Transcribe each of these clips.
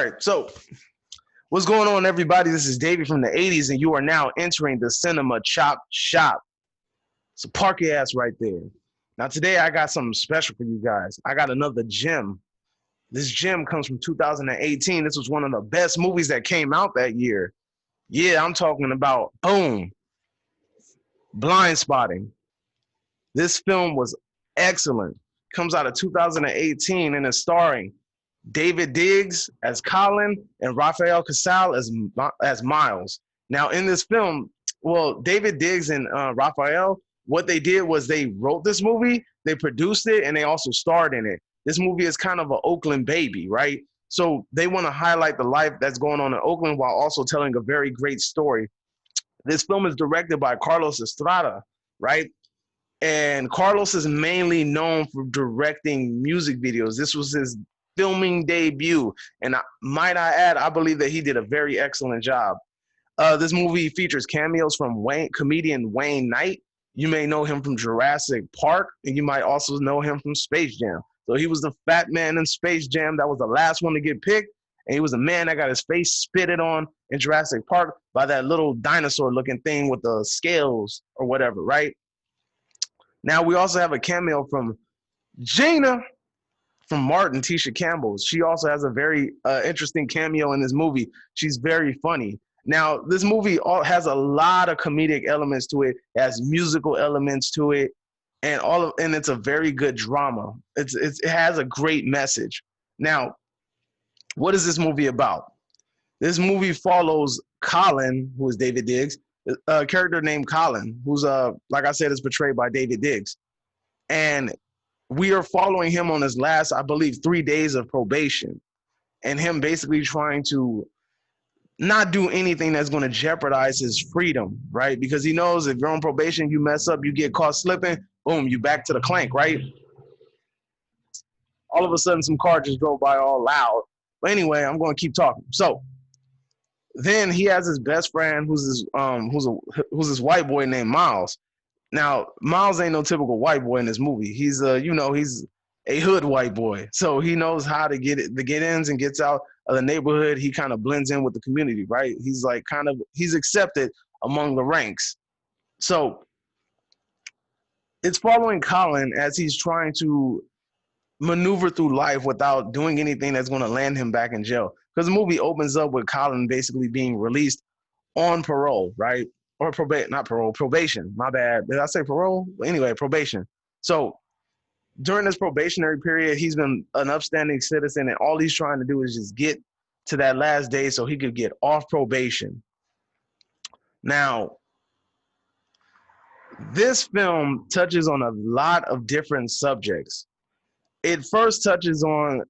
right, so what's going on, everybody? This is Davey from the 80s, and you are now entering the Cinema Chop Shop. So park your ass right there. Now, today I got something special for you guys. I got another gem. This gem comes from 2018. This was one of the best movies that came out that year. Yeah, I'm talking about, boom, Blindspotting. This film was excellent. Comes out of 2018 and is starring David Diggs as Colin and Rafael Casal as Miles. Now, in this film, well, David Diggs and Rafael, what they did was they wrote this movie, they produced it, and they also starred in it. This movie is kind of an Oakland baby, right? So they want to highlight the life that's going on in Oakland while also telling a very great story. This film is directed by Carlos Estrada, right? And Carlos is mainly known for directing music videos. This was his filming debut, and might I add, I believe that he did a very excellent job. This movie features cameos from comedian Wayne Knight. You may know him from Jurassic Park, and you might also know him from Space Jam. So he was the fat man in Space Jam that was the last one to get picked, and he was a man that got his face spitted on in Jurassic Park by that little dinosaur-looking thing with the scales or whatever, right? Now, we also have a cameo from Gina from Martin, Tisha Campbell. She also has a very interesting cameo in this movie. She's very funny. Now, this movie has a lot of comedic elements to it. It has musical elements to it, and it's a very good drama. It has a great message. Now, what is this movie about? This movie follows Colin, who is David Diggs, a character named Colin, who's like I said, is portrayed by David Diggs, and we are following him on his last, I believe, 3 days of probation, and him basically trying to not do anything that's going to jeopardize his freedom, right? Because he knows if you're on probation, you mess up, you get caught slipping, boom, you back to the clank, right? All of a sudden, some car just drove by all loud. But anyway, I'm going to keep talking. So then he has his best friend, who's this white boy named Miles. Now, Miles ain't no typical white boy in this movie. He's he's a hood white boy. So he knows how to get ins and gets out of the neighborhood. He kind of blends in with the community, right? He's accepted among the ranks. So it's following Colin as he's trying to maneuver through life without doing anything that's going to land him back in jail. Because the movie opens up with Colin basically being released on parole, right? Or probation. My bad. Did I say parole? Anyway, probation. So during this probationary period, he's been an upstanding citizen, and all he's trying to do is just get to that last day so he could get off probation. Now, this film touches on a lot of different subjects. It first touches on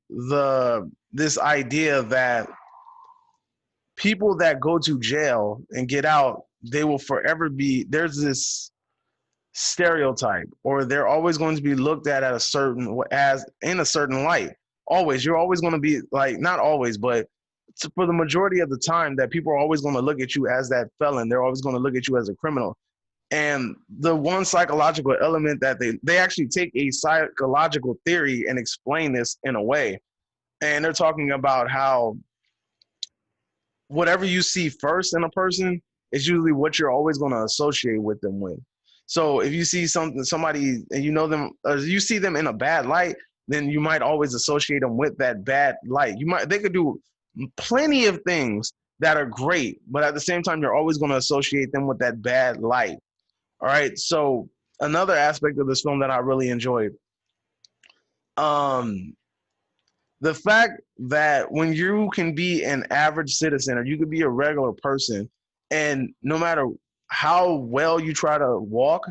this idea that people that go to jail and get out, they will forever be, there's this stereotype, or they're always going to be looked at in a certain light. Always, you're always going to be like, not always, but for the majority of the time, that people are always going to look at you as that felon. They're always going to look at you as a criminal. And the one psychological element that they actually take a psychological theory and explain this in a way. And they're talking about how whatever you see first in a person is usually what you're always going to associate with them with. So if you see somebody and you know them, or you see them in a bad light, then you might always associate them with that bad light. They could do plenty of things that are great, but at the same time, you're always going to associate them with that bad light. All right. So another aspect of this film that I really enjoyed, the fact that when you can be an average citizen, or you could be a regular person, and no matter how well you try to walk,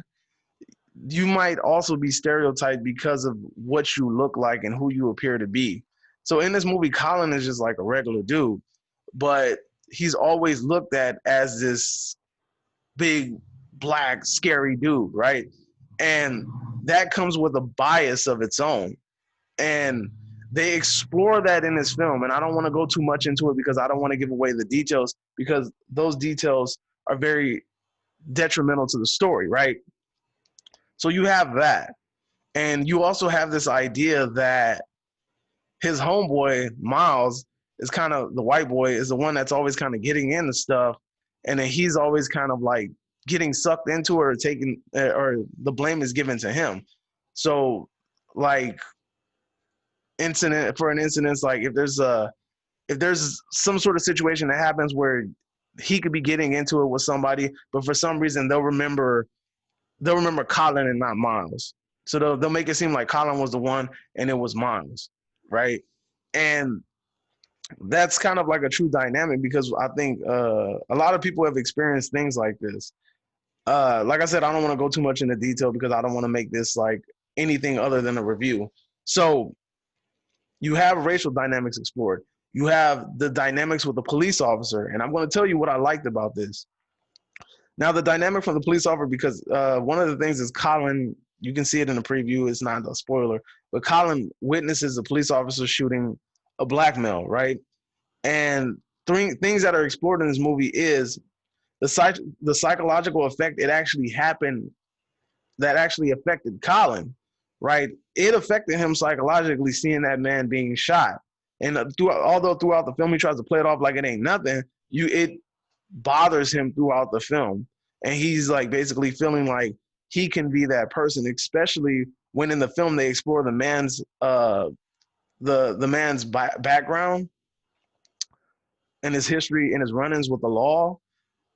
you might also be stereotyped because of what you look like and who you appear to be. So in this movie, Colin is just like a regular dude, but he's always looked at as this big, black, scary dude, right? And that comes with a bias of its own. And they explore that in this film. And I don't want to go too much into it because I don't want to give away the details, because those details are very detrimental to the story, right? So you have that. And you also have this idea that his homeboy, Miles, is kind of the white boy is the one that's always kind of getting into stuff, and then he's always kind of like getting sucked into it or taking or the blame is given to him. So like incident for an incident, like if there's some sort of situation that happens where he could be getting into it with somebody, but for some reason they'll remember Colin and not Miles. So they'll make it seem like Colin was the one and it was Miles, right? And that's kind of like a true dynamic because I think a lot of people have experienced things like this. Like I said, I don't want to go too much into detail because I don't want to make this like anything other than a review. So you have racial dynamics explored. You have the dynamics with the police officer, and I'm going to tell you what I liked about this. Now, the dynamic from the police officer, because one of the things is Colin, you can see it in the preview, it's not a spoiler, but Colin witnesses a police officer shooting a black male, right? And three things that are explored in this movie is the psychological effect it actually happened that actually affected Colin, right? It affected him psychologically seeing that man being shot. And although throughout the film he tries to play it off like it ain't nothing, it bothers him throughout the film, and he's like basically feeling like he can be that person, especially when in the film they explore the man's the man's background and his history and his run-ins with the law,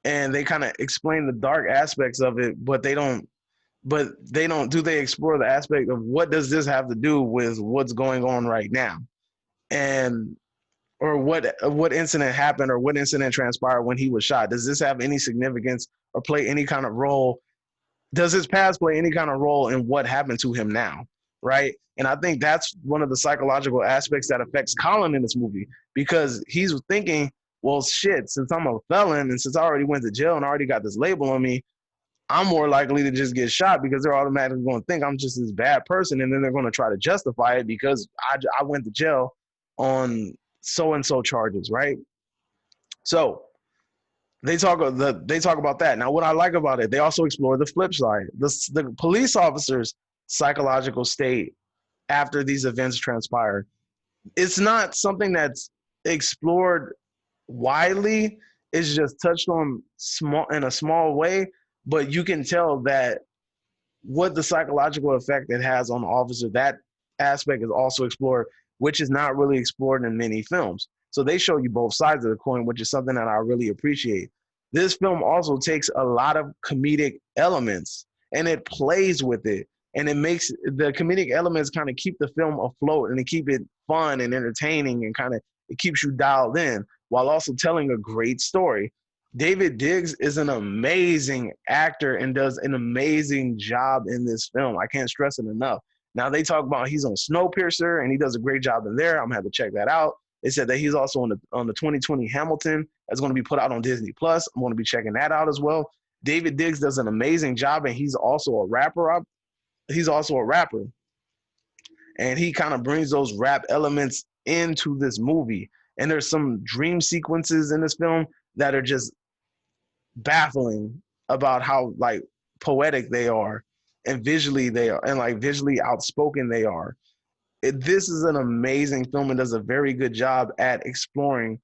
and they kind of explain the dark aspects of it, but they don't do they explore the aspect of what does this have to do with what's going on right now, and or what incident happened or what incident transpired when he was shot. Does this have any significance or play any kind of role? Does his past play any kind of role in what happened to him now? Right. And I think that's one of the psychological aspects that affects Colin in this movie, because he's thinking, well, shit, since I'm a felon and since I already went to jail and I already got this label on me, I'm more likely to just get shot because they're automatically going to think I'm just this bad person. And then they're going to try to justify it because I went to jail on so and so charges. Right. So they talk about that. Now, what I like about it, they also explore the flip side, the police officer's psychological state after these events transpire. It's not something that's explored widely. It's just touched on small in a small way, but you can tell that what the psychological effect it has on the officer, that aspect is also explored, which is not really explored in many films. So they show you both sides of the coin, which is something that I really appreciate. This film also takes a lot of comedic elements and it plays with it. And it makes the comedic elements kind of keep the film afloat and they keep it fun and entertaining and kind of it keeps you dialed in while also telling a great story. David Diggs is an amazing actor and does an amazing job in this film. I can't stress it enough. Now they talk about he's on Snowpiercer and he does a great job in there. I'm gonna have to check that out. They said that he's also on the 2020 Hamilton that's going to be put out on Disney Plus. I'm going to be checking that out as well. David Diggs does an amazing job, and he's also a rapper. He's also a rapper, and he kind of brings those rap elements into this movie. And there's some dream sequences in this film that are just baffling about how like poetic they are and visually they are and like visually outspoken they are. This is an amazing film and does a very good job at exploring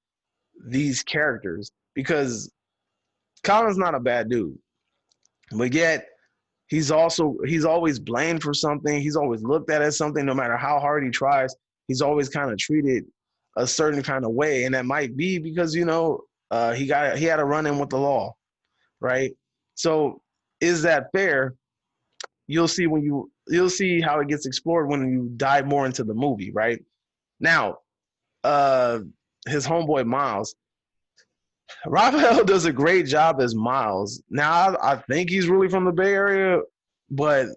these characters because Colin's not a bad dude, but yet he's always blamed for something. He's always looked at as something, no matter how hard he tries. He's always kind of treated a certain kind of way, and that might be because he had a run in with the law, right? So is that fair? You'll see how it gets explored when you dive more into the movie, right? Now, uh, his homeboy Miles. Raphael does a great job as Miles. Now, I think he's really from the Bay Area, but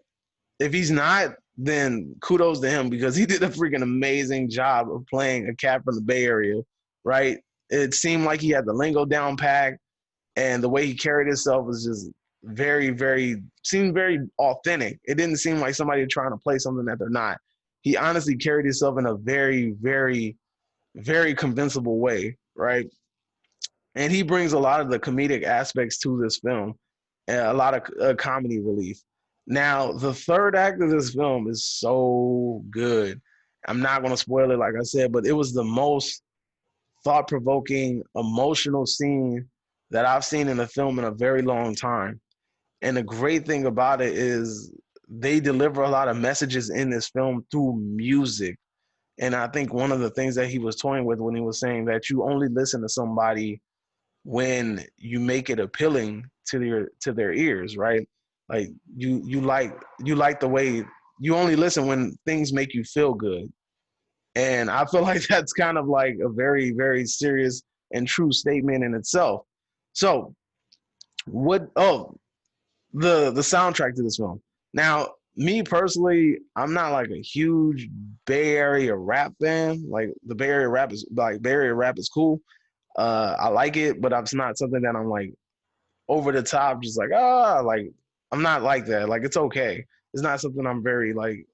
if he's not, then kudos to him because he did a freaking amazing job of playing a cat from the Bay Area, right? It seemed like he had the lingo down packed, and the way he carried himself was just seemed very authentic. It didn't seem like somebody trying to play something that they're not. He honestly carried himself in a very, very, very convincible way, right? And he brings a lot of the comedic aspects to this film and a lot of comedy relief. Now, the third act of this film is so good. I'm not going to spoil it, like I said, but it was the most thought-provoking, emotional scene that I've seen in a film in a very long time. And the great thing about it is they deliver a lot of messages in this film through music. And I think one of the things that he was toying with when he was saying that you only listen to somebody when you make it appealing to their ears, right? Like you like the way you only listen when things make you feel good. And I feel like that's kind of like a very, very serious and true statement in itself. So what the soundtrack to this film. Now, me personally, I'm not like a huge Bay Area rap fan. Like the Bay Area rap is cool. I like it, but it's not something that I'm like over the top, just like like I'm not like that. Like it's okay. It's not something I'm very like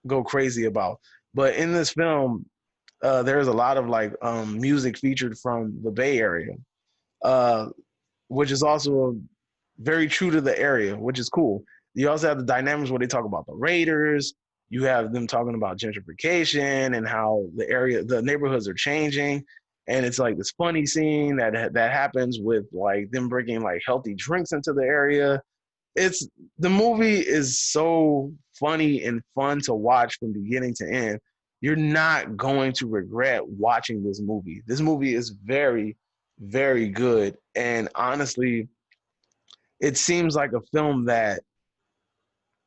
go crazy about. But in this film, there's a lot of like music featured from the Bay Area, uh, which is also very true to the area, which is cool. You also have the dynamics where they talk about the Raiders. You have them talking about gentrification and how the neighborhoods are changing. And it's like this funny scene that happens with like them bringing like healthy drinks into the area. It's the movie is so funny and fun to watch from beginning to end. You're not going to regret watching this movie. This movie is very, very good. And honestly, it seems like a film that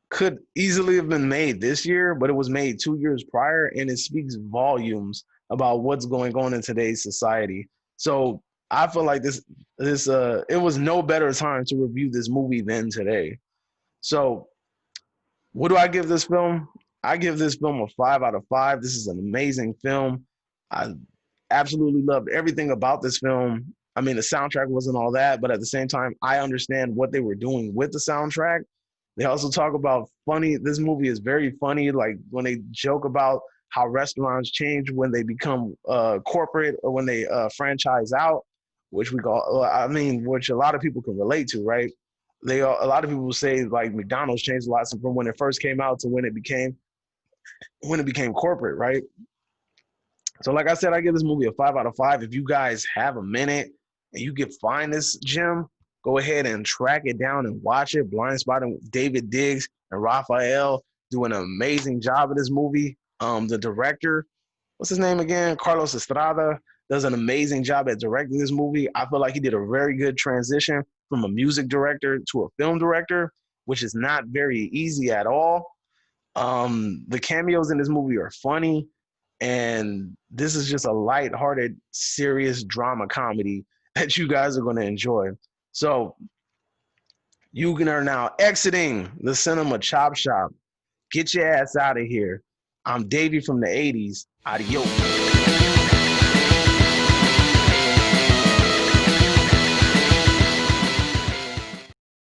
could easily have been made this year, but it was made 2 years prior, and it speaks volumes about what's going on in today's society. So I feel like it was no better time to review this movie than today. So what do I give this film? I give this film a 5 out of 5. This is an amazing film. I absolutely loved everything about this film. I mean, the soundtrack wasn't all that, but at the same time, I understand what they were doing with the soundtrack. They also talk about funny. This movie is very funny, like when they joke about how restaurants change when they become corporate or when they franchise out, which we call, I mean, which a lot of people can relate to, right? A lot of people say like McDonald's changed a lot from when it first came out to when it became corporate, right? So, like I said, I give this movie a 5 out of 5. If you guys have a minute and you can find this gem, go ahead and track it down and watch it. Blindspotting with David Diggs and Raphael do an amazing job of this movie. The director, what's his name again? Carlos Estrada does an amazing job at directing this movie. I feel like he did a very good transition from a music director to a film director, which is not very easy at all. The cameos in this movie are funny, and this is just a light-hearted, serious drama comedy that you guys are going to enjoy. So you are now exiting the cinema chop shop. Get your ass out of here. I'm Davey from the 80s. Adios.